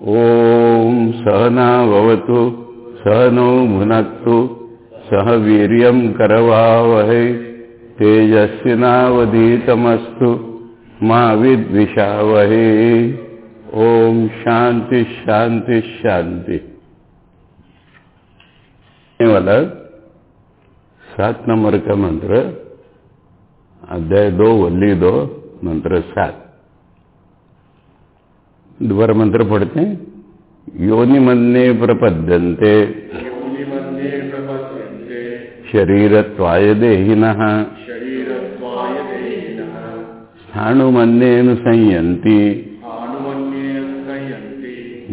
ओम सहना भवतु सहनौ भुनक्तु सह वीर्यं करवावहै तेजस्विनावधीतमस्तु मा विद्विषावहै। ओम शांति शांति शांति। ये वाला 7 नंबर का मंत्र, अध्याय 2 वल्ली 2 मंत्र 7। दोबारा मंत्र पढ़ते हैं। योनिमन्ये प्रपद्यन्ते शरीरत्वाय देहिनः स्थाणुमन्येन संयन्ति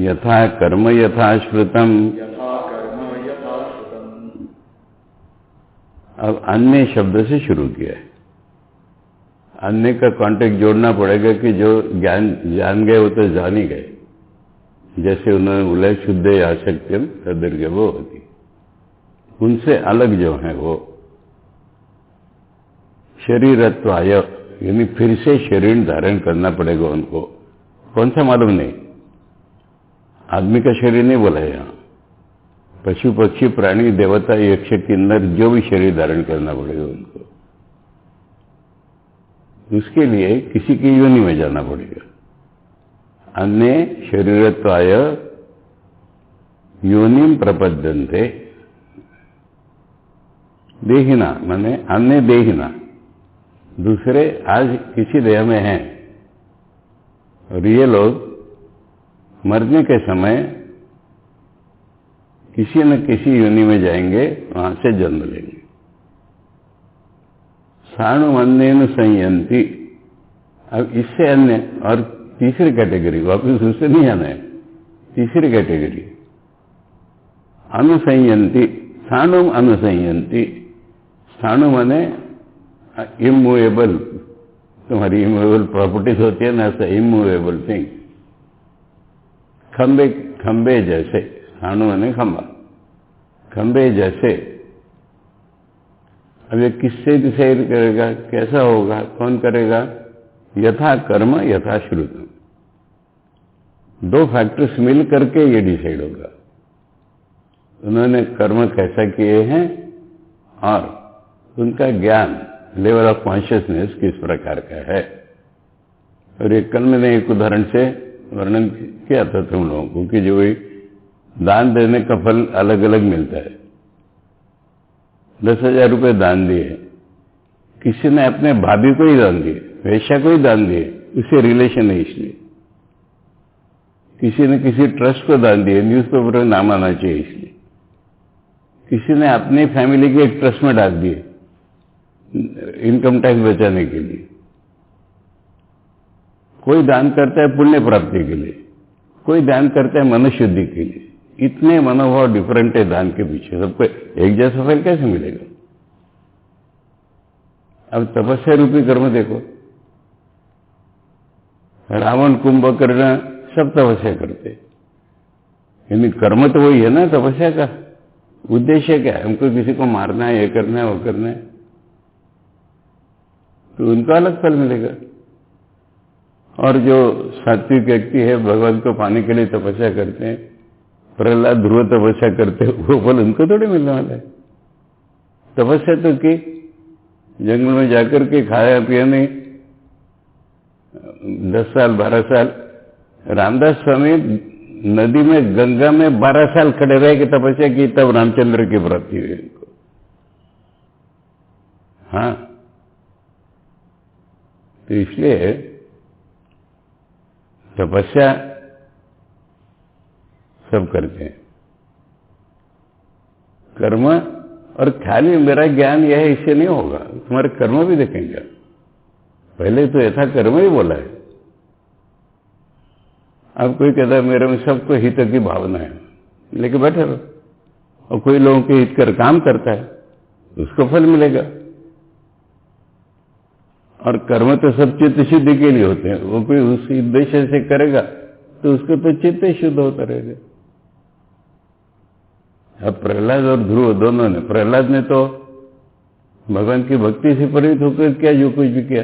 यथा कर्म यथा श्रुतम्। अब अन्य शब्द से शुरू किया है। अन्य का कॉन्टेक्ट जोड़ना पड़ेगा कि जो ज्ञान जान गए वो तो जान ही गए। जैसे उन्होंने बोला शुद्ध आसक्तिम तदीर्घ वो होती, उनसे अलग जो है वो शरीरत्वाय, यानी फिर से शरीर धारण करना पड़ेगा उनको। कौन सा मालूम नहीं, आदमी का शरीर नहीं बोला है यहाँ, पशु पक्षी प्राणी देवता यक्ष किन्नर जो भी शरीर धारण करना पड़ेगा उनको। उसके लिए किसी की योनि में जाना पड़ेगा। अन्य शरीरत्वाय योनिम प्रपद्यन्ते देहिना, माने अन्य देहिना, दूसरे आज किसी देह में हैं और ये लोग मरने के समय किसी न किसी योनि में जाएंगे, वहां से जन्म लेंगे। स्थाणुमन्येन संयन्ति। अब इससे अन्य और तीसरी कैटेगरी, वापिस उससे नहीं आना है, तीसरी कैटेगरी अनुसंयन्ति। स्थाणुम अनुसंयन्ति। स्थाणु माने इमूवेबल, तुम्हारी इमूवेबल प्रॉपर्टीज होती है ना, ऐसा इमूवेबल थिंग। खंबे, खंबे जैसे, स्थाणु माने खंबा, खंबे जैसे। अब ये किससे डिसाइड करेगा, कैसा होगा, कौन करेगा? यथा कर्म यथा श्रुतम। 2 फैक्टर्स मिल करके ये डिसाइड होगा। उन्होंने कर्म कैसा किए हैं और उनका ज्ञान, लेवल ऑफ कॉन्शियसनेस किस प्रकार का है। और ये कल मैंने एक उदाहरण से वर्णन किया था तुम लोगों को कि जो दान देने का फल अलग अलग मिलता है। 10,000 रुपये दान दिए, किसी ने अपने भाभी को ही दान दिए, वेश्या को ही दान दिए, उससे रिलेशन है इसलिए। किसी ने किसी ट्रस्ट को दान दिए, न्यूज़पेपर में नाम आना चाहिए इसलिए। किसी ने अपनी फैमिली के एक ट्रस्ट में डाल दिए इनकम टैक्स बचाने के लिए। कोई दान करता है पुण्य प्राप्ति के लिए, कोई दान करता है मनुष्य शुद्धि के लिए। इतने मनोभाव डिफरेंट है दान के पीछे, सबको एक जैसा फल कैसे मिलेगा? अब तपस्या रूपी कर्म देखो, रावण कुंभकर्ण सब तपस्या करते, यानी कर्म तो वही है ना तपस्या का। उद्देश्य क्या है? हमको किसी को मारना है, ये करना है, वो करना है, तो उनको अलग फल मिलेगा। और जो सात्विक व्यक्ति है, भगवान को पाने के लिए तपस्या करते हैं, प्रहलाद ध्रुव तपस्या करते हैं, वो फल उनको थोड़े मिलने वाला है। तपस्या तो की, जंगल में जाकर के खाया पिया नहीं, 10 साल 12 साल। रामदास स्वामी नदी में, गंगा में 12 साल खड़े रह के तपस्या की, तब रामचंद्र की प्राप्ति हुई उनको। हाँ, तो इसलिए तपस्या सब करते हैं। कर्म और खाली मेरा ज्ञान यह है इससे नहीं होगा, तुम्हारे कर्म भी देखेंगे। पहले तो यथा कर्म ही बोला है। अब कोई कहता है मेरे में सबको हित की भावना है, लेके बैठे रहो। और कोई लोगों के हित कर काम करता है, उसको फल मिलेगा। और कर्म तो सब चित्त शुद्धि के लिए होते हैं। वो कोई उस उद्देश्य से करेगा तो उसको तो चित्त शुद्ध होता रहेगा। अब प्रहलाद और ध्रुव दोनों ने, प्रहलाद ने तो भगवान की भक्ति से प्रेरित होकर किया जो कुछ भी किया,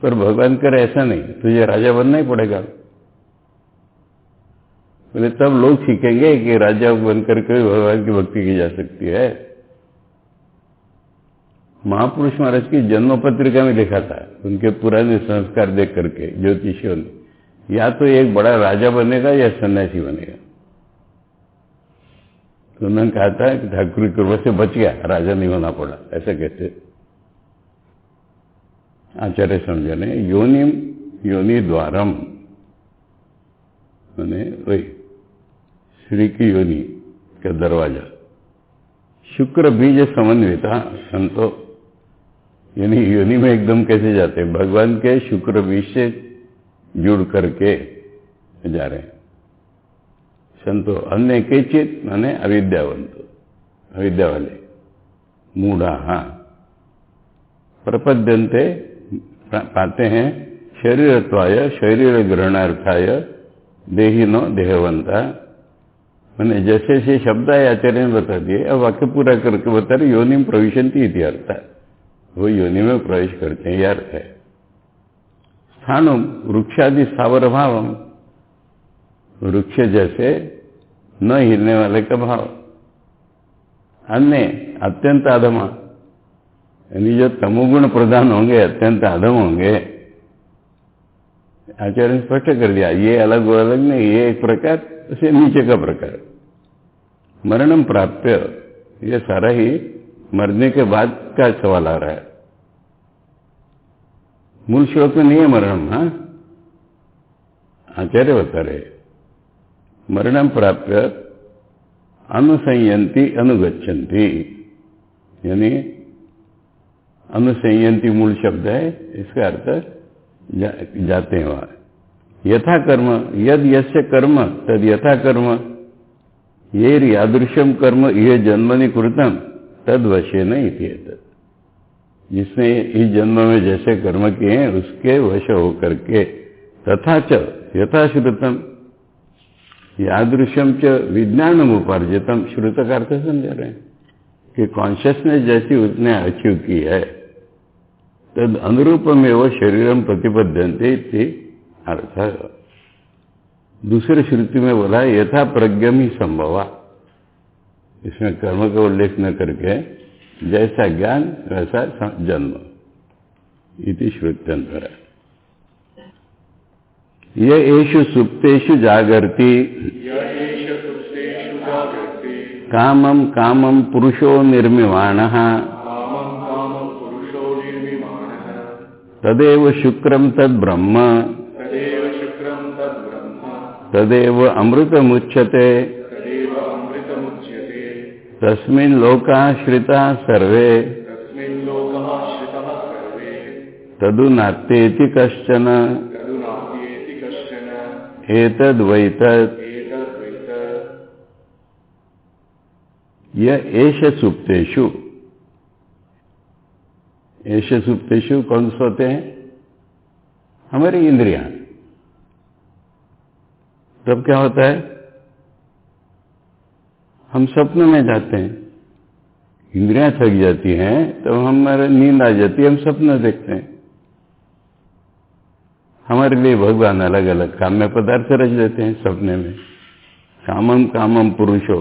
पर भगवान करे ऐसा नहीं, तुझे राजा बनना ही पड़ेगा। बोले तब लोग सीखेंगे कि राजा बनकर के भगवान की भक्ति की जा सकती है। महापुरुष महाराज की जन्म पत्रिका में लिखा था, उनके पुराने संस्कार देख करके ज्योतिषियों ने, या तो एक बड़ा राजा बनेगा या सन्यासी बनेगा। तो उन्होंने कहा था कि ठाकुर की कृपा से बच गया, राजा नहीं होना पड़ा, ऐसा कहते आचार्य समझा ने। योनिम योनि द्वारम, मैंने वही श्री की योनि का दरवाजा, शुक्र बीज समन्विता संतो, यानी योनि में एकदम कैसे जाते हैं, भगवान के शुक्र बीज से जुड़ करके जा रहे हैं। संतो अन्य केचित माने अविद्यावंतो, अविद्या वाले, मूढ़ा, प्रपद्यन्ते पाते हैं, शरीरत्वाय शरीर ग्रहणार्थाय देहिनो देहवंता, मैंने जैसे जैसे शब्द है आचार्य ने बता दिए। अब वाक्य पूरा करके बता रहे, योनि में प्रविशन्ति इति अर्थ, वो योनि में प्रवेश करते हैं, यह अर्थ है। स्थानम वृक्षादि स्थावर भावम, वृक्ष जैसे न हिलने वाले का भाव। अन्य अत्यंत अधमा, यानी जो तमोगुण प्रधान होंगे, अत्यंत अधम होंगे। आचार्य ने स्पष्ट कर दिया, ये अलग वो अलग नहीं, ये एक प्रकार से नीचे का प्रकार। मरणम प्राप्य, ये सारा ही मरने के बाद का सवाल आ रहा है। मूल श्लोक में नहीं है मरणम, आचार्य बता रहे, मरणम प्राप्य अनुसंयंती अनुगच्छन्ति, यानी अनुसंयंती मूल शब्द है, इसका अर्थ जाते हैं वहां। यथा कर्म, यद यस्य कर्म तद यथा कर्म, ये यादृशम कर्म ये जन्मनि कृतम तद वशेन इति एतत्, जिसने इस जन्म में जैसे कर्म किए हैं उसके वश होकर के, तथा च यथा श्रुतम यादृशम च विज्ञानम उपार्जितम, श्रुत का अर्थ समझ रहे हैं कि कॉन्शियसनेस जैसी उसने अचीव की है, तद अनुरूपमेव शरीरम प्रतिपद्यन्ते इति अर्थ। दूसरे श्रुति में बोला यथा प्रज्ञम ही संभवा, इसमें कर्म का उल्लेख न करके जैसा ज्ञान वैसा जन्म, इति श्रुत्यंतर। ये एषु सुप्तेषु जागर्ति कामम कामम पुरुषो निर्मिमाणः, तदेव शुक्रम तद ब्रह्म, तदेव अमृतमुच्यते, तस्मिन् लोकाश्रिता सर्वे, तदु नास्त्येति कश्चन, एतद्वैतत्। यह एष सुप्तेषु, एष सुप्तेषु कौन सोते हैं? हमारी इंद्रियां। तब क्या होता है? हम स्वप्न में जाते हैं, इंद्रियां थक जाती हैं, तो हमारे नींद आ जाती है, हम सपना देखते हैं। हमारे लिए भगवान अलग अलग काम में पदार्थ रच देते हैं सपने में। कामम कामम पुरुषो,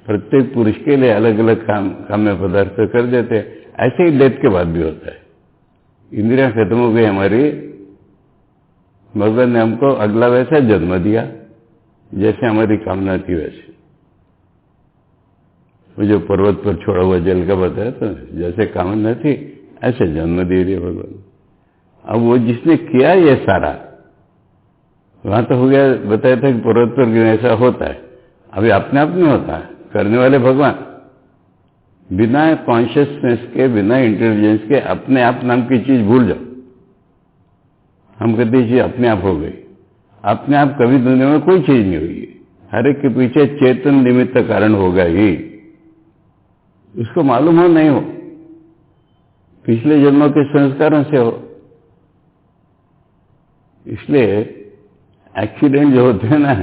प्रत्येक पुरुष के लिए अलग अलग काम में पदार्थ कर देते हैं। ऐसे ही डेथ के बाद भी होता है, इंद्रियां खत्म हो गई हमारी, भगवान ने हमको अगला वैसा जन्म दिया जैसे हमारी कामना थी वैसे। वो जो पर्वत पर छोड़ा हुआ जल का बताया तो जैसे कामना थी ऐसे जन्म दे दिया भगवान। अब वो जिसने किया ये सारा, वहां तो हो गया, बताया था कि पर्वत पर ऐसा होता है, अभी अपने आप नहीं होता है, करने वाले भगवान। बिना कॉन्शियसनेस के, बिना इंटेलिजेंस के अपने आप नाम की चीज भूल जाओ। हम कहते हैं चीज अपने आप हो गई, अपने आप कभी दुनिया में कोई चीज नहीं हुई। हर एक के पीछे चेतन निमित्त कारण होगा ही, उसको मालूम हो नहीं हो, पिछले जन्मों के संस्कारों से हो। इसलिए एक्सीडेंट जो होते हैं ना,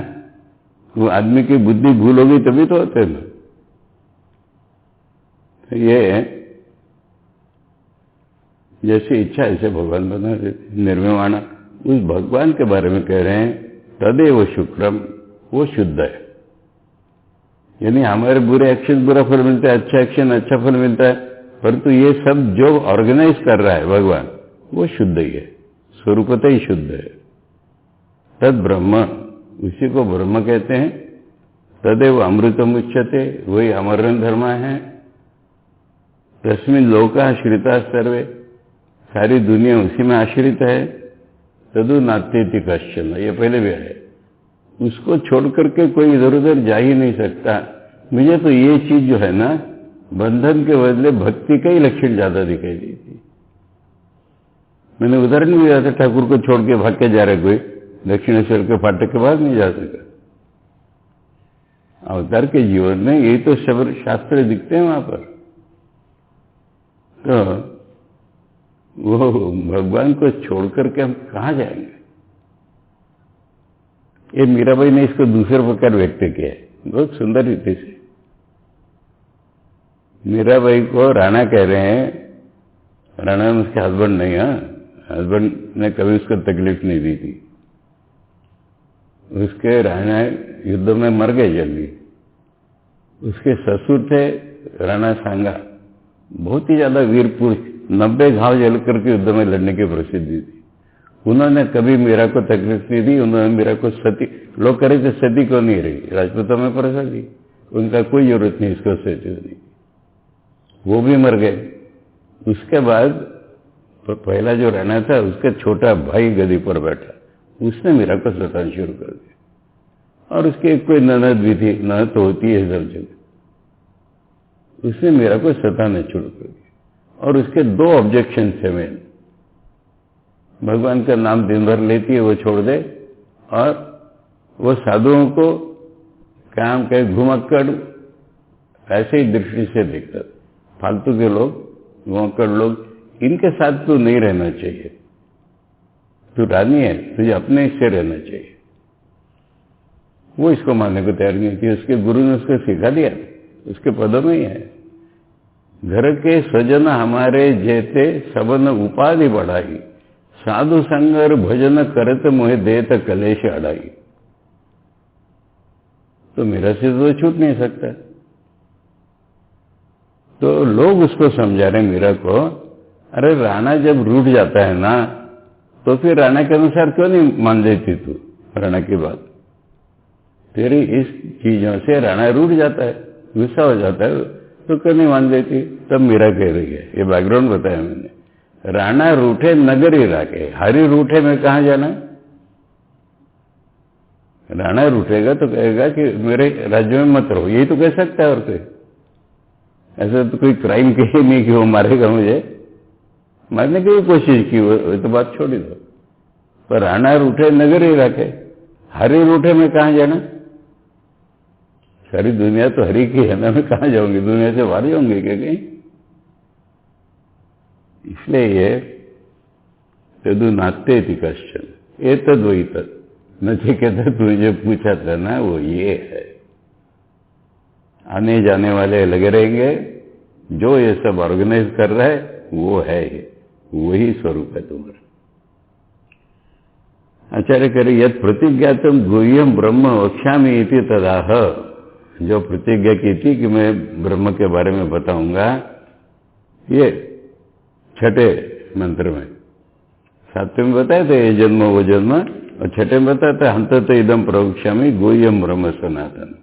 वो आदमी की बुद्धि भूल होगी तभी तो होते हैं। तो ये जैसी इच्छा ऐसे भगवान बना देते। निर्मिमाण, उस भगवान के बारे में कह रहे हैं, तदेव शुक्रम, वो शुद्ध है। यानी हमारे बुरे एक्शन बुरा फल मिलता है, अच्छा एक्शन अच्छा फल मिलता है, परंतु ये सब जो ऑर्गेनाइज कर रहा है भगवान, वो शुद्ध ही है, स्वरूपतः ही शुद्ध है। तद ब्रह्म, उसी को ब्रह्म कहते हैं। तदेव अमृतम उच्यते, वही अमर धर्म है। तस्मिन् लोका श्रिता सर्वे, सारी दुनिया उसी में आश्रित है। तदु नात्येति कश्चन, ये पहले भी है। उसको छोड़ करके कोई इधर उधर जा ही नहीं सकता। मुझे तो ये चीज जो है ना, बंधन के बदले भक्ति का ही लक्षण ज्यादा दिखाई देती। मैंने उदाहरण भी दिया था, ठाकुर को छोड़ के भाग के जा रहे कोई, दक्षिणेश्वर के फाटक के बाद नहीं जा सका। अवतार के जीवन में यही तो शब्द शास्त्र दिखते हैं वहां पर। तो वो भगवान को छोड़ करके हम कहां जाएंगे? ये मीराबाई ने इसको दूसरे प्रकार व्यक्त किया है, बहुत सुंदर रीति से। मीराबाई को राणा कह रहे हैं, राणा में उसके हस्बैंड नहीं, हस्बैंड ने कभी उसको तकलीफ नहीं दी थी। उसके राणा युद्ध में मर गए जल्दी। उसके ससुर थे राणा सांगा, बहुत ही ज्यादा वीर पुरुष, 90 घाव जल करके युद्ध में लड़ने की प्रसिद्धि थी। उन्होंने कभी मीरा को तकलीफ नहीं दी। उन्होंने मीरा को सती, लोग कह रहे थे सती क्यों नहीं रही, राजपूतों में प्रसाद दी, उनका कोई जरूरत नहीं इसको सती नहीं। वो भी मर गए। उसके बाद पहला जो राणा था, उसका छोटा भाई गदी पर बैठा, उसने मीरा को सताना शुरू कर दिया। और उसकी एक कोई ननद भी थी, ननद तो होती है सब जगह, उसने मीरा को सताना शुरू कर दिया। और उसके 2 ऑब्जेक्शन थे मेन, भगवान का नाम दिन भर लेती है वो छोड़ दे, और वो साधुओं को काम के घुमक्कड़ ऐसे ही दृष्टि से देखता, फालतू के लोग, घुमक्कड़ लोग, इनके साथ तू नहीं रहना चाहिए, तू रानी है, तुझे अपने हिस्से रहना चाहिए। वो इसको मानने को तैयार नहीं थी। उसके गुरु ने उसको सिखा दिया, उसके पदों में ही है, घर के स्वजन हमारे जेते सबन उपाधि बढ़ाई, साधु संगर भजन करत मोहे देत कलेश अड़ाई। तो मेरा से तो छूट नहीं सकता। तो लोग उसको समझा रहे मीरा को, अरे राणा जब रूठ जाता है ना, तो फिर राणा के अनुसार क्यों नहीं मान लेती तू? राणा की बात, तेरी इस चीजों से राणा रूठ जाता है, गुस्सा हो जाता है, तो क्यों नहीं मान लेती? तब मीरा कह रही है, ये बैकग्राउंड बताया मैंने, राणा रूठे नगरी राखे, हरि रूठे में कहां जाना? राणा रूठेगा तो कहेगा कि मेरे राज्य में मत रहो, यही तो कह सकता है। और कोई ऐसा तो कोई क्राइम कही नहीं कि वो मारेगा मुझे, मारने की कोशिश की, वो तो बात छोड़ी दो। पर राणा रूठे नगरी राखे, हरि रूठे में कहां जाना? सारी दुनिया तो हरि की है ना, मैं कहां जाऊंगी? दुनिया से बाहर जाऊंगी क्या कहीं? इसलिए ये तदु नात्येति कश्चन एतद् वही तत्, नचिकेता तुझे पूछा था ना, वो ये है। आने जाने वाले लगे रहेंगे, जो ये सब ऑर्गेनाइज कर रहा है वो है ये, वही स्वरूप है तुम्हारा। आचार्य कह रहे, यद प्रतिज्ञातम गुह्यम ब्रह्म वक्ष्यामि इति तदाह, जो प्रतिज्ञा की थी कि मैं ब्रह्म के बारे में बताऊंगा, ये 6ठे मंत्र में, 7वें में बताया था ये जन्म वो जन्म, और 6ठे में बताया था हंतत इदम प्रवक्ष्यामि गुह्यम ब्रह्म सनातन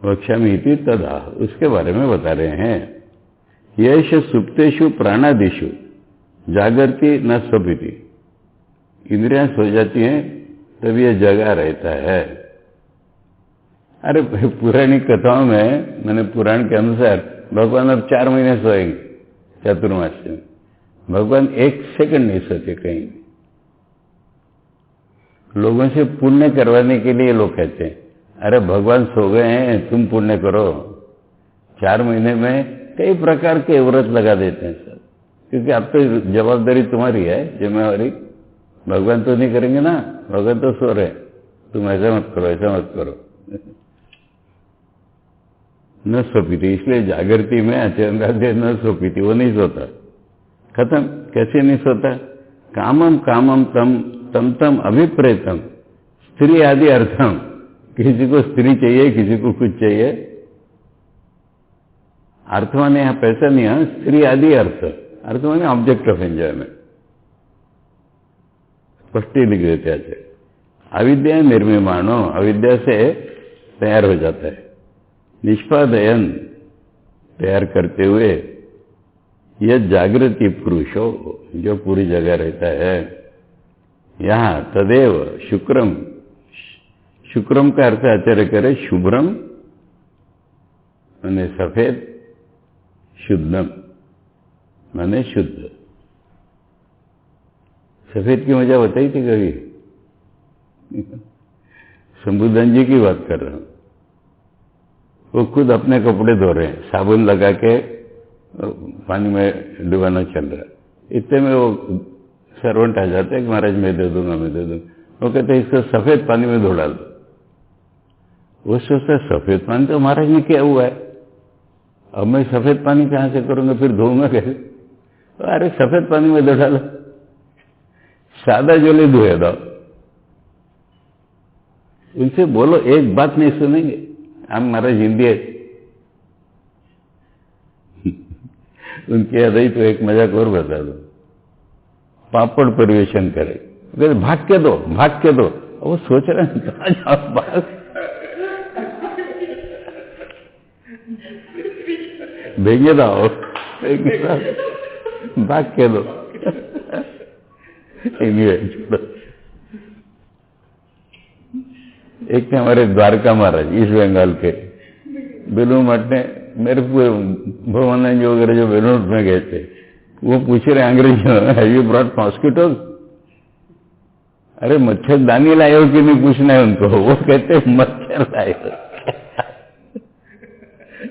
वक्ष्यामि इति तदाह, उसके बारे में बता रहे हैं। यश सुप्तेषु प्राणादिषु जागृति न स्वपिति, इंद्रियां सो जाती हैं तब ये जगा रहता है। अरे पुरानी कथाओं में, मैंने पुराण के अनुसार भगवान अब 4 महीने सोएंगे चातुर्मास में, भगवान 1 सेकंड नहीं सोते कहीं। लोगों से पुण्य करवाने के लिए लोग कहते हैं, अरे भगवान सो गए हैं, तुम पुण्य करो। 4 महीने में कई प्रकार के व्रत लगा देते हैं सर, क्योंकि अब तो जवाबदारी तुम्हारी है, जिम्मेवारी। भगवान तो नहीं करेंगे ना, भगवान तो सो रहे, तुम ऐसा मत करो, ऐसा मत करो। न सोपीती, इसलिए जागृति में अचंद्रादे न सोपीती, वो नहीं सोता। खत्म। कैसे नहीं सोता? कामम कामम तम तम तम अभिप्रेतम स्त्री आदि अर्थम, किसी को स्त्री चाहिए, किसी को कुछ चाहिए। अर्थ माने यहाँ पैसा नहीं है, स्त्री आदि अर्थ, अर्थ माने ऑब्जेक्ट ऑफ एंजॉयमेंट। स्पष्टी लिख देते हैं। अविद्या निर्मिमाणो, अविद्या से तैयार हो जाता है। निष्पादयन, तैयार करते हुए, यह जागृति पुरुषो, जो पूरी जगह रहता है। यहां तदेव शुक्रम, शुक्रम का अर्थ आचार्य करे शुभ्रम माने सफेद, शुद्धम माने शुद्ध। सफेद की मजा बताई थी कभी? शंभुधन जी की बात कर रहा हूं। वो खुद अपने कपड़े धो रहे हैं, साबुन लगा के पानी में डुबाना चल रहा है। इतने में वो सर्वेंट आ जाते हैं कि महाराज मैं दे दूंगा, मैं दे दूंगा। वो कहते हैं इसको सफेद पानी में धो डाल दो। वो सोचता है सफेद पानी तो महाराज ने किया हुआ है, अब मैं सफेद पानी कहां से करूंगा, फिर धोऊंगा कैसे? अरे सफेद पानी में धो डालो, सादा जोले धोए दो। उनसे बोलो, एक बात नहीं सुनेंगे। हम महाराज हिंदी है। उनके याद ही तो एक मजाक और बता दो। पापड़ परिवेशन करे, कहते भाग के दो, भाग के दो। वो सोच रहे हैं कहां जाओ, भाग भेजे दाओ, भाग के दो। छोड़ो। एक थे हमारे द्वारका महाराज, ईस्ट बंगाल के, बेलूर मठ ने, मेरे भगवान जी वगैरह जो बेलूर मठ में गए थे, वो पूछ रहे अंग्रेजी में, हैव यू ब्रॉट मॉस्किटोज? अरे मच्छरदानी लाए हो कि नहीं पूछना है उनको। वो कहते मच्छर लाए हो।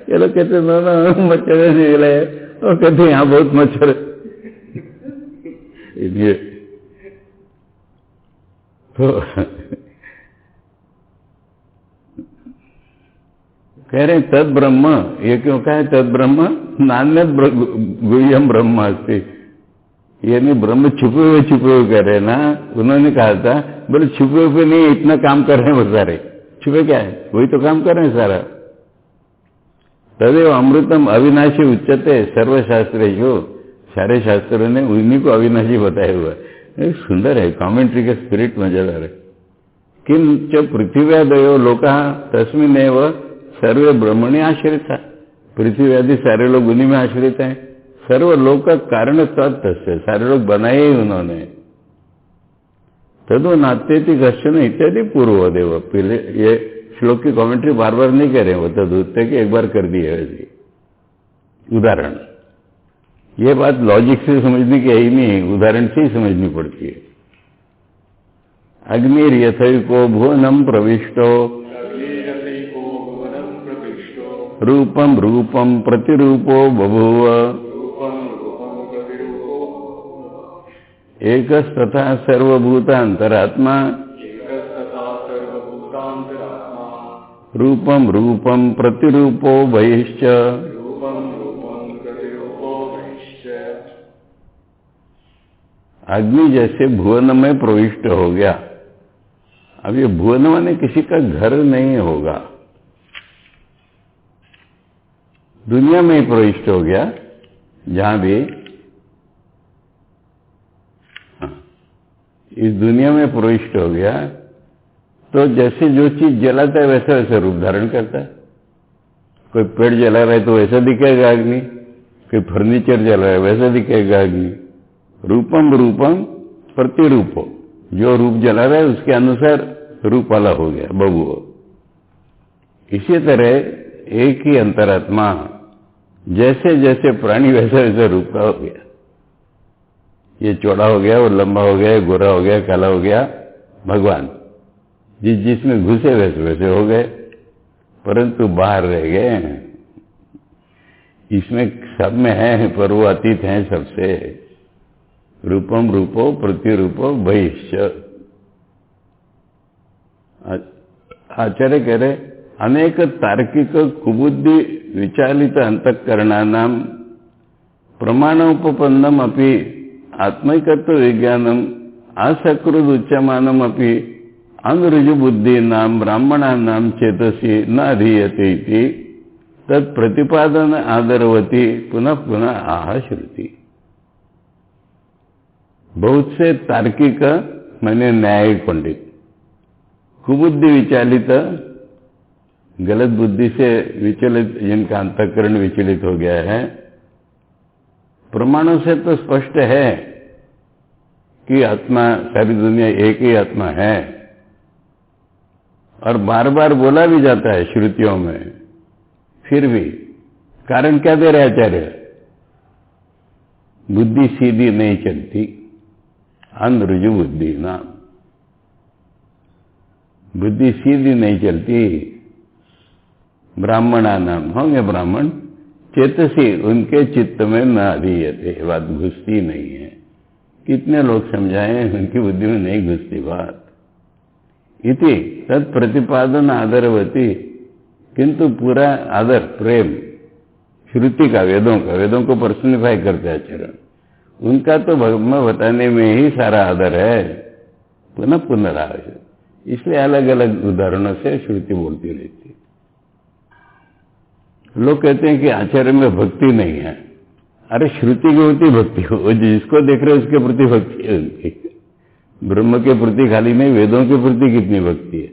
ये लोग कहते नो नो मच्छर नहीं लाए। वो कहते यहाँ बहुत मच्छर है। तो कह रहे तद ब्रह्म, ये क्यों कहा है तद ब्रह्म? नान्यत गुह्यम ब्रह्म अस्ति। ये नहीं ब्रह्म छुपे हुए कह रहे ना। उन्होंने कहा था बोले छुपे हुए नहीं, इतना काम कर रहे हैं वो सारे। छुपे क्या है, वही तो काम कर रहे हैं सारा। तदेव अमृतम अविनाशी उच्चते सर्वशास्त्रेषु, सारे शास्त्रों ने उन्हीं को अविनाशी बताया हुआ है। सुंदर है, कमेंट्री का स्पिरिट मजेदार है। किम च पृथ्व्यादयो लोका तस्मिन्नेव सर्वे ब्रह्मणि आश्रित था। पृथ्वी आदि सारे लोग उन्हीं में आश्रित हैं। सर्व लोक का कारण तत्व, सारे लोग बनाए ही उन्होंने। तदो नात्यति घर्षण इत्यादि पूर्वदेव। पहले ये श्लोक की कमेंट्री बार बार नहीं कर रहे, वो तो दूसरे की एक बार कर दी है वैसे उदाहरण। ये बात लॉजिक से समझने की है ही नहीं, उदाहरण से ही समझनी पड़ती है। अग्निर यथैको भुवनम प्रविष्टो रूपम रूपम प्रतिरूपो बभूव एकस्तथा सर्वभूतांतरात्मा रूपम रूपम प्रतिरूपो बहिश्च। अग्नि जैसे भुवन में प्रविष्ट हो गया। अब ये भुवन माने किसी का घर नहीं होगा, दुनिया में ही प्रविष्ट हो गया। जहां भी इस दुनिया में प्रविष्ट हो गया, तो जैसे जो चीज जलाता है वैसा वैसा रूप धारण करता है। कोई पेड़ जला रहा है तो वैसा दिखेगा अग्नि, कोई फर्नीचर जल रहा है वैसा दिखेगा अग्नि। रूपम रूपम प्रतिरूपो, जो रूप जला रहा है उसके अनुसार रूप वाला हो गया बबुओ। इसी तरह एक ही अंतरात्मा जैसे जैसे प्राणी वैसे वैसे रूप का हो गया। ये चौड़ा हो गया, वो लंबा हो गया, गोरा हो गया, काला हो गया। भगवान जिसमें घुसे वैसे वैसे हो गए, परंतु बाहर रह गए। इसमें सब में है पर वो अतीत है सबसे। रूपम रूपो प्रतिरूपो बहिश्च। आचार्य कह रहे अनेक तार्किक कुबुद्धि विचालित अंतःकरणानां प्रमाणोपपन्नम अपि आत्मैकत्व विज्ञानम असकृद उच्यमानम अपि अनुरुजु बुद्धि नाम ब्राह्मणा नाम चेतसी न अधीयते इति तत्प्रतिपादन आदरवती पुनः पुनः आह श्रुति। बहुत से तार्किक माने न्यायिक पंडित कुबुद्धि विचालित, गलत बुद्धि से विचलित, जिनका अंतःकरण विचलित हो गया है, प्रमाणों से तो स्पष्ट है कि आत्मा, सारी दुनिया एक ही आत्मा है, और बार बार बोला भी जाता है श्रुतियों में, फिर भी कारण क्या दे रहे आचार्य? बुद्धि सीधी नहीं चलती, अनुरुजु बुद्धि नाम, बुद्धि सीधी नहीं चलती। ब्राह्मणा नाम, होंगे ब्राह्मण, चेतसी, उनके चित्त में न अधीयते, बात घुसती नहीं है। कितने लोग समझाएं, उनकी बुद्धि में नहीं घुसती बात। इति तत्प्रतिपादन आदरवती, किंतु पूरा आदर प्रेम श्रुति का, वेदों को पर्सनिफाई करते आचरण, उनका तो भगवान बताने में ही सारा आदर है, पुनः पुनः। इसलिए अलग अलग उदाहरणों से श्रुति बोलती रहती। लोग कहते हैं कि आचार्य में भक्ति नहीं है। अरे श्रुति की होती भक्ति हो, जिसको देख रहे उसके प्रति भक्ति है उनकी। ब्रह्म के प्रति खाली नहीं, वेदों के प्रति कितनी भक्ति है।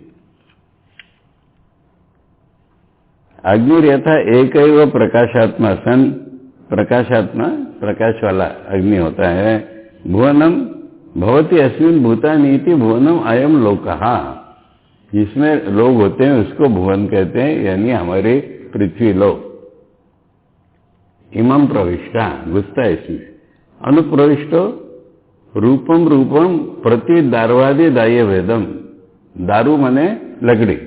अग्नि यथा एक एव प्रकाशात्मा सन, प्रकाशात्मा प्रकाश वाला अग्नि होता है। भुवनम भवति अस्मिन् भूतानीति भुवनम अयम लोकहा, जिसमें लोग होते हैं उसको भुवन कहते हैं, यानी हमारे पृथ्वी लोक। इमं प्रविष्टा, घुसता है इसमें। अनुप्रविष्टो रूपम रूपम प्रति दारवादि दाह्य भेदम, दारू माने लकड़ी।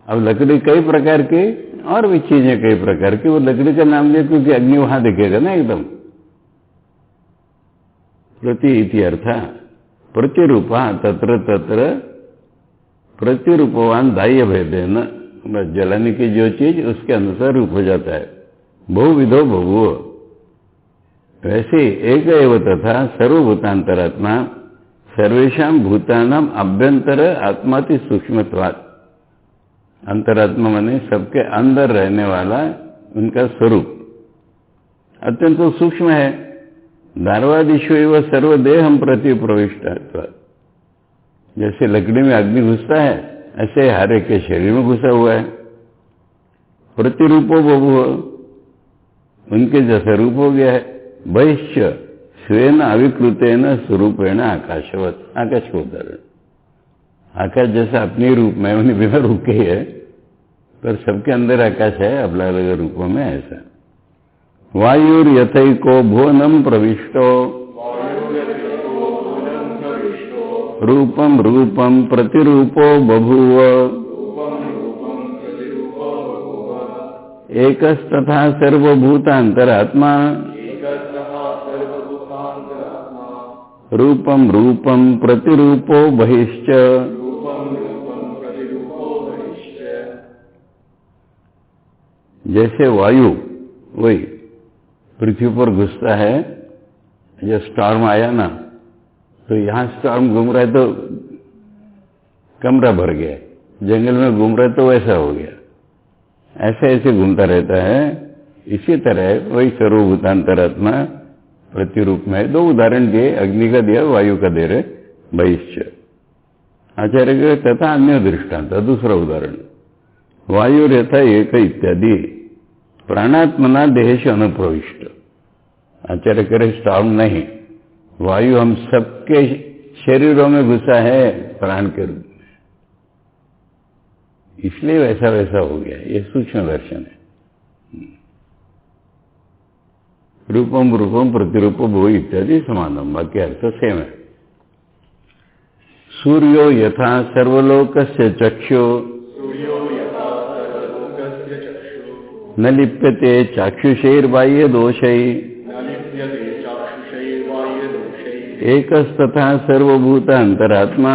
अब लकड़ी कई प्रकार की और भी चीजें कई प्रकार की, वो लकड़ी का नाम लिया क्योंकि अग्नि वहां दिखेगा ना एकदम। प्रति इति अर्थ प्रतिरूपा तत्र तत्र प्रतिरूपवान दाह्य भेदेन, जलाने की जो चीज उसके अनुसार रूप हो जाता है। बहुविधो बहु, वैसे एक एव तथा सर्वभूतांतरात्मा सर्वेषां भूतानाम अभ्यंतर आत्माति सूक्ष्मत्वात्, अंतरात्मा माने सबके अंदर रहने वाला उनका स्वरूप अत्यंत सूक्ष्म है। दारवादिशु एवं सर्वदेहम प्रति प्रविष्ट, जैसे लकड़ी में अग्नि घुसता है ऐसे हर एक के शरीर में घुसा हुआ है। प्रतिरूपो बहु, उनके जैसा रूप हो गया है। बहिश्च स्वेन अविकृतेन स्वरूपेण आकाशवत, आकाश को उदाहरण, आकाश जैसा अपने रूप में, उन्हें बिना रूप के है, पर सबके अंदर आकाश है अलग अलग रूपों में। ऐसा वायुर यथैको भुवनम प्रविष्टो रूपम रूपम प्रतिरूपो बभूव एकस्तथा सर्वभूतांतरात्मा रूपम रूपम प्रतिरूपो बहिश्च। जैसे वायु वही पृथ्वी पर घुसता है, जब स्टॉर्म आया ना, तो यहां स्टॉर्म घूम रहा है तो कमरा भर गया, जंगल में घूम रहा है तो वैसा हो गया, ऐसे ऐसे घूमता रहता है। इसी तरह वही सर्वभूतांतरात्मा प्रतिरूप में। दो उदाहरण दिए, अग्नि का दिया, वायु का दे रहे बहिश्च। आचार्य के तथा अन्य दृष्टांत, दूसरा उदाहरण वायु रहता एक इत्यादि प्राणात्मना देहेश अनुप्रविष्ट। आचार्य करे स्टॉर्म नहीं, वायु हम सबके शरीरों में घुसा है प्राण के रूप में, इसलिए वैसा वैसा हो गया। ये सूक्ष्म दर्शन है। रूपम रूपम प्रतिरूपो भो इत्यादि समानम, बाकी अर्थ सेम है। सूर्यो यथा सर्वलोकस्य चक्षु न लिप्यते चाक्षुषैर्बाह्य दोषै एकस्तथा सर्वभूतांतरात्मा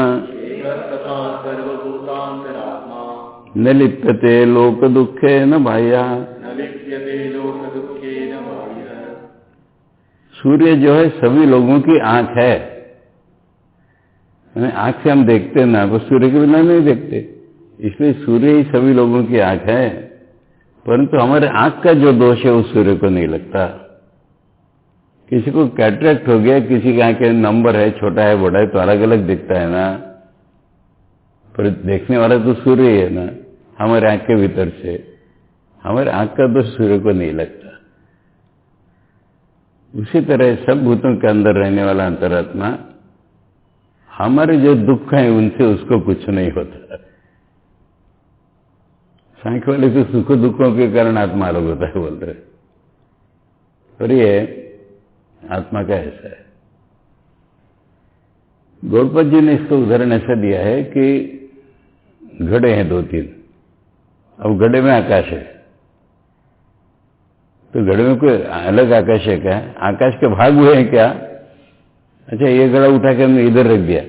न लिप्यते लोक दुखे न बाह्या। सूर्य जो है सभी लोगों की आंख है, आंख से हम देखते ना, वो सूर्य के बिना नहीं देखते, इसलिए सूर्य ही सभी लोगों की आंख है, परंतु हमारे आंख का जो दोष है उस सूर्य को नहीं लगता। किसी को कैटरेक्ट हो गया, किसी की आंखें नंबर है, छोटा है बड़ा है, तो अलग अलग दिखता है ना, पर देखने वाला तो सूर्य ही है ना हमारे आंख के भीतर से। हमारे आंख का दोष सूर्य को नहीं लगता। उसी तरह सब भूतों के अंदर रहने वाला अंतरात्मा, हमारे जो दुख हैं उनसे उसको कुछ नहीं होता। सांख्य वाले तो सुख दुखों के कारण आत्मा अलग होता है बोल रहे, और ये आत्मा का ऐसा है। गौड़पद जी ने इसका उदाहरण ऐसा दिया है कि घड़े हैं 2-3, अब घड़े में आकाश है, तो घड़े में कोई अलग आकाश है क्या? आकाश के भाग हुए हैं क्या? अच्छा, ये घड़ा उठा के हमने इधर रख दिया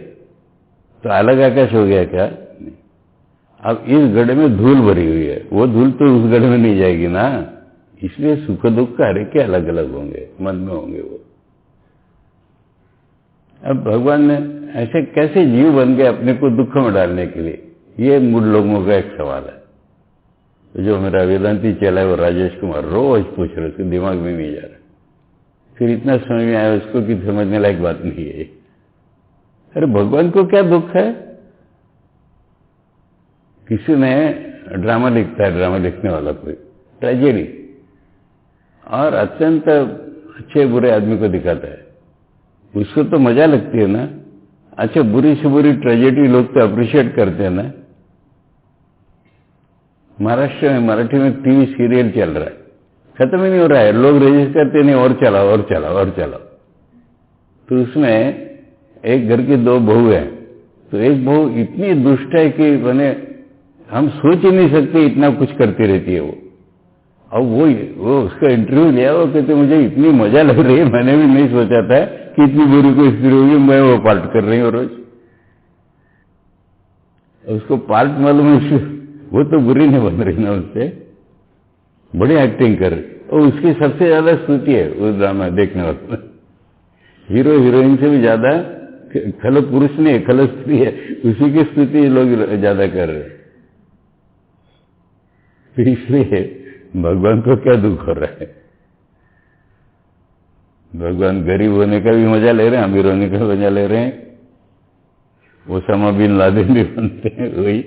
तो अलग आकाश हो गया क्या? नहीं। अब इस घड़े में धूल भरी हुई है, वो धूल तो उस घड़े में नहीं जाएगी ना, इसलिए सुख दुख का हर एक के अलग अलग होंगे, मन में होंगे वो। अब भगवान ने ऐसे कैसे जीव बन गए अपने को दुख में डालने के लिए, ये मूल लोगों का एक सवाल है। तो जो मेरा वेदांती चला है वो राजेश कुमार रोज पूछ रहे, उसके दिमाग में नहीं जा रहा, फिर इतना समझ में आया उसको कि समझने लायक बात नहीं है। अरे भगवान को क्या दुख है? किसी ने ड्रामा लिखता है, ड्रामा लिखने वाला कोई ट्रेजेडी, और अत्यंत अच्छे बुरे आदमी को दिखाता है, उसको तो मजा लगती है ना। अच्छा, बुरी से बुरी ट्रेजेडी लोग तो अप्रिशिएट करते हैं ना। महाराष्ट्र में मराठी में टीवी सीरियल चल रहा है, खत्म ही नहीं हो रहा है, लोग रजिस्टर करते नहीं, और चलाओ और चलाओ और चलाओ। तो उसमें एक घर की 2 बहू हैं, तो एक बहू इतनी दुष्ट है कि मैंने हम सोच ही नहीं सकते, इतना कुछ करती रहती है वो। अब वो उसका इंटरव्यू लिया, वो कहते मुझे इतनी मजा लग रही है, मैंने भी नहीं सोचा था कि इतनी बुरी कोई स्त्री होगी, मैं वो पार्ट कर रही हूँ रोज। उसको पार्ट मालूम है, वो तो बुरी नहीं बन रही ना, उससे बड़ी एक्टिंग कर रही, और उसकी सबसे ज्यादा स्तुति है उस ड्रामा देखने वाले। हीरो हीरोइन से भी ज्यादा खल पुरुष नहीं, खल स्त्री है, उसी की स्तुति लोग ज्यादा कर रहे हैं। तो इसलिए भगवान को क्या दुख हो रहा है? भगवान गरीब होने का भी मजा ले रहे हैं, अमीर होने का मजा ले रहे हैं, ओसामा बिन लादेन भी बनते हैं वही,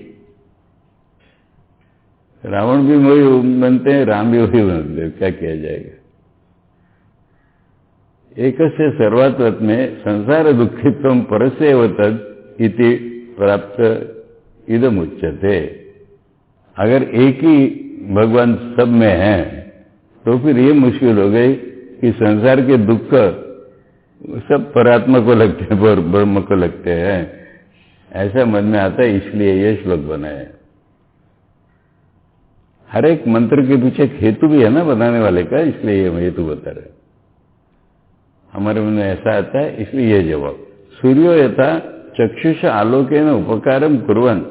रावण भी वही बनते हैं, राम भी वही बनते हैं, क्या किया जाएगा। एकस्य सर्वात्मत में संसार दुखित्वम परस्यैव तद इति प्राप्त इदम उच्यते। अगर एक ही भगवान सब में है तो फिर ये मुश्किल हो गई कि संसार के दुख सब परात्मा को लगते हैं, ब्रह्म को लगते हैं, ऐसा मन में आता है, इसलिए ये श्लोक बनाया है। हर एक मंत्र के पीछे एक हेतु भी है ना बनाने वाले का, इसलिए ये हेतु बता रहे। हमारे मन में ऐसा आता है, इसलिए ये जवाब। सूर्यो यथा चक्षुष आलोकेन उपकारम कुर्वन्,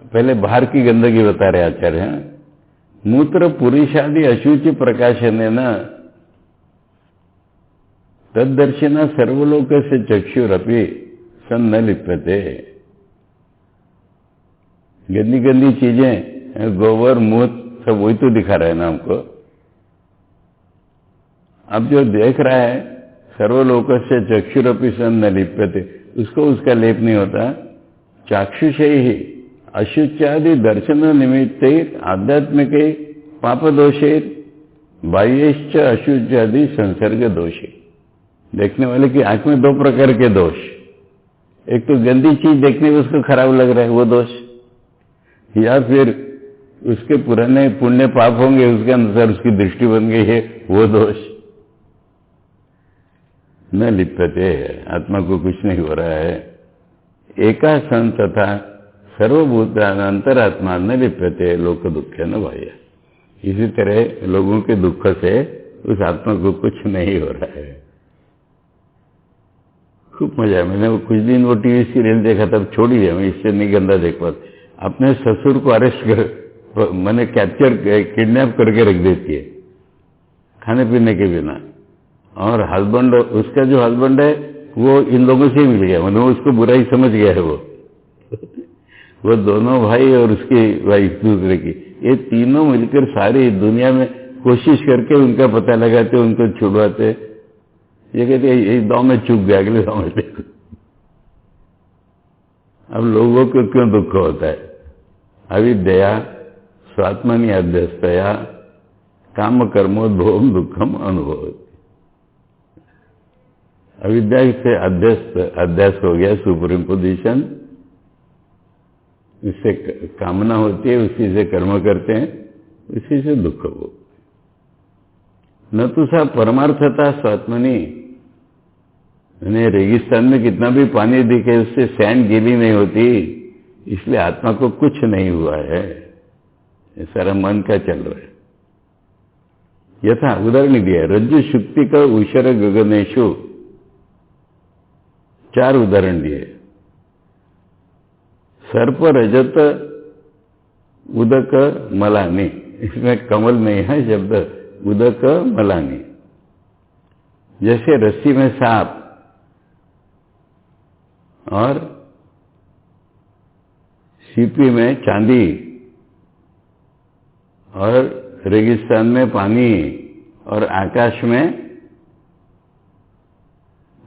पहले बाहर की गंदगी बता रहे आचार्य हैं, मूत्र पुरुषादि अशुचि प्रकाशन न तदर्शिना सर्वलोक से चक्षुरपि सन न लिप्यते। गंदी गंदी चीजें, गोबर मूत सब वही तो दिखा रहा है ना हमको। अब जो देख रहा है सर्वलोक से चक्षुरपि सन न लिप्यते, उसको उसका लेप नहीं होता। चाक्षुष ही अशुच्यादि दर्शन निमित्त आध्यात्मिक पाप दोषे बाह्यश्च अशुच्यादि संसर्ग दोषे। देखने वाले की आंख में 2 प्रकार के दोष, एक तो गंदी चीज देखने में उसको खराब लग रहा है वो दोष, या फिर उसके पुराने पुण्य पाप होंगे उसके अनुसार उसकी दृष्टि बन गई है वो दोष। न लिप्यते, आत्मा को कुछ नहीं हो रहा है। एका सन तथा सर्वभूतान अंतरात्मा न लिप्यते लोक दुख न बाह्य। इसी तरह लोगों के दुख से उस आत्मा को कुछ नहीं हो रहा है। खूब मजा है। मैंने कुछ दिन वो टीवी सीरियल देखा, तब छोड़ दिया, मैं इससे नहीं गंदा देख पाता। अपने ससुर को अरेस्ट कर, मैंने कैप्चर किडनैप करके रख देती है खाने पीने के बिना, और हस्बैंड, उसका जो हस्बैंड है वो इन लोगों से ही मिल गया, मतलब उसको बुराई समझ गया है वो दोनों भाई और उसकी वाइफ दूसरे की, ये तीनों मिलकर सारी दुनिया में कोशिश करके उनका पता लगाते, उनको छुड़वाते। ये कहते इस दांव में चूक गया, अगले दांव में देखो। अब लोगों को क्यों दुख होता है? अविद्या स्वात्मनि अध्यस्तया काम कर्मोद्भवम दुखम अनुभव। अविद्या से अध्यास हो गया, सुप्रीम पोजिशन, इससे कामना होती है, उसी से कर्म करते हैं, उसी से दुख हो। न तो सा परमार्थता स्वात्मनि, यानी रेगिस्तान में कितना भी पानी दिखे उससे सैंड गीली नहीं होती, इसलिए आत्मा को कुछ नहीं हुआ है, ये सारा मन का चल रहा है। यथा उदाहरण दिया, रज्जु शुक्ति का उषर गगनेशु, 4 उदाहरण दिए। सर्प रजत उदक मलानी, इसमें कमल नहीं है शब्द, उदक मलानी। जैसे रस्सी में सांप और सीपी में चांदी और रेगिस्तान में पानी और आकाश में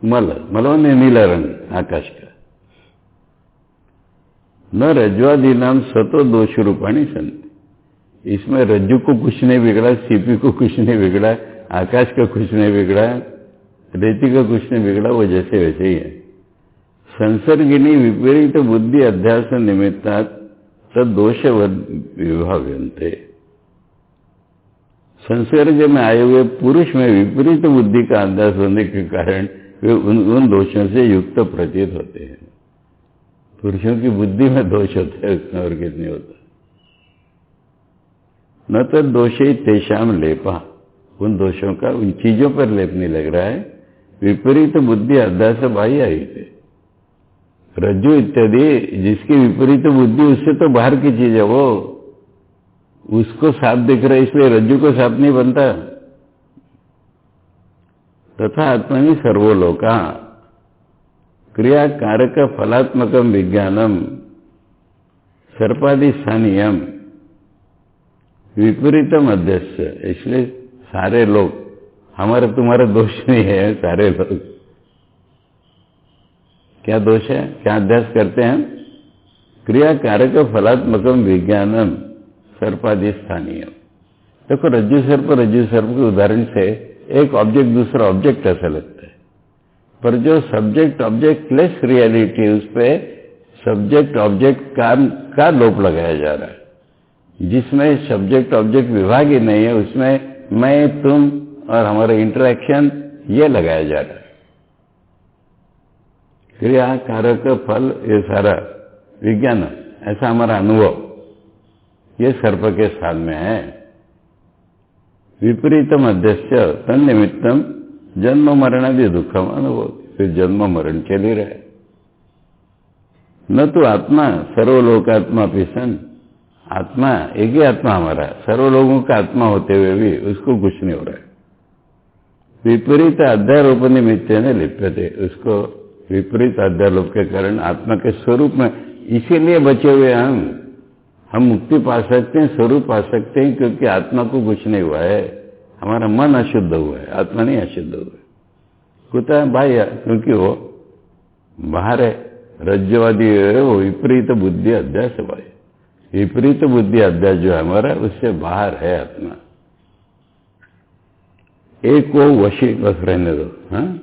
मलवन नीला रंग आकाश का। न रज्ज्वादि नाम सतो दोष रूपाणी संत, इसमें रज्जु को कुछ नहीं बिगड़ा, सीपी को कुछ नहीं बिगड़ा, आकाश का कुछ नहीं बिगड़ा, रेती का कुछ नहीं बिगड़ा, वो जैसे वैसे ही है। संसर्गिनी विपरीत बुद्धि अध्यास निमित्तात् तदोष विभाव्यन्ते, संसर्ग में आए हुए पुरुष में विपरीत बुद्धि का अध्यास होने के कारण वे उन दोषों से युक्त प्रतीत होते हैं। पुरुषों की बुद्धि में दोष होता है, उसमें और कितने होता है। न तो दोषे तेषाम लेपा, उन दोषों का उन चीजों पर लेप नहीं लग रहा है। विपरीत बुद्धि अध्यास बाह्य आई थे, रज्जु इत्यादि जिसकी विपरीत बुद्धि, उससे तो बाहर की चीज है वो, उसको सांप दिख रहा है इसलिए रज्जु को सांप नहीं बनता। तथा आत्मनि सर्वोलोका क्रिया कारक फलात्मकम विज्ञानम सर्पादि स्थानीयम विपरीतम अध्यक्ष, इसलिए सारे लोग, हमारा तुम्हारा दोष नहीं है, सारे लोग क्या दोष है, क्या अध्यास करते हैं? क्रिया कारक फलात्मकम विज्ञानम सर्पादि स्थानीयम। देखो रज्जु सर्प के उदाहरण से एक ऑब्जेक्ट दूसरा ऑब्जेक्ट ऐसा लगता है, पर जो सब्जेक्ट ऑब्जेक्ट लेस रियलिटी, उस पर सब्जेक्ट ऑब्जेक्ट का लोप लगाया जा रहा है। जिसमें सब्जेक्ट ऑब्जेक्ट विभाग ही नहीं है, उसमें मैं, तुम और हमारा इंटरेक्शन ये लगाया जा रहा है। क्रिया कारक फल ये सारा विज्ञान, ऐसा हमारा अनुभव ये सर्प के स्थान में है। विपरीतम अध्यक्ष तन्निमित्तम जन्म मरणादि दुखम अनुभव, फिर जन्म मरण चल ही रहे। न तो आत्मा सर्वलोकात्मा पिसन, आत्मा एक ही आत्मा हमारा, सर्व लोगों का आत्मा होते हुए भी उसको कुछ नहीं हो रहा है। विपरीत अध्यारोप निमित्त ने लिप्यते, उसको विपरीत अध्यारोप के कारण आत्मा के स्वरूप में, इसीलिए बचे हुए हम मुक्ति पा सकते हैं, स्वरूप पा सकते हैं, क्योंकि आत्मा को कुछ नहीं हुआ है, हमारा मन अशुद्ध हुआ है, आत्मा नहीं अशुद्ध हुआ है। कुत्ता है बाह्य, क्योंकि वो बाहर है, रज्जवादी है, वो विपरीत बुद्धि अध्यास है बाह्य। विपरीत बुद्धि अध्यास जो है हमारा, उससे बाहर है आत्मा। एक को वशी बस रहने दो, हाँ,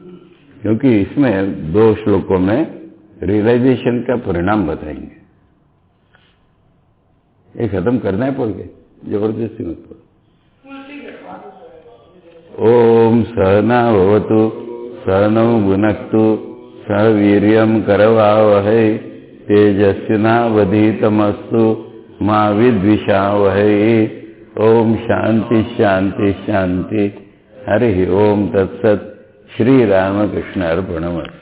क्योंकि इसमें 2 श्लोकों में रियलाइजेशन का परिणाम बताएंगे। ये खत्म करना है पढ़ के, जबरदस्ती मत पढ़ो। ओम सहना भवतु सहनौ भुनक्तु सह वीर्यं करवावहै तेजस्विनावधीतमस्तु मा विद्विषावहै। ओम शांति शांति शांति। हरि ओम तत्सत। श्री रामकृष्ण अर्पणमस्तु।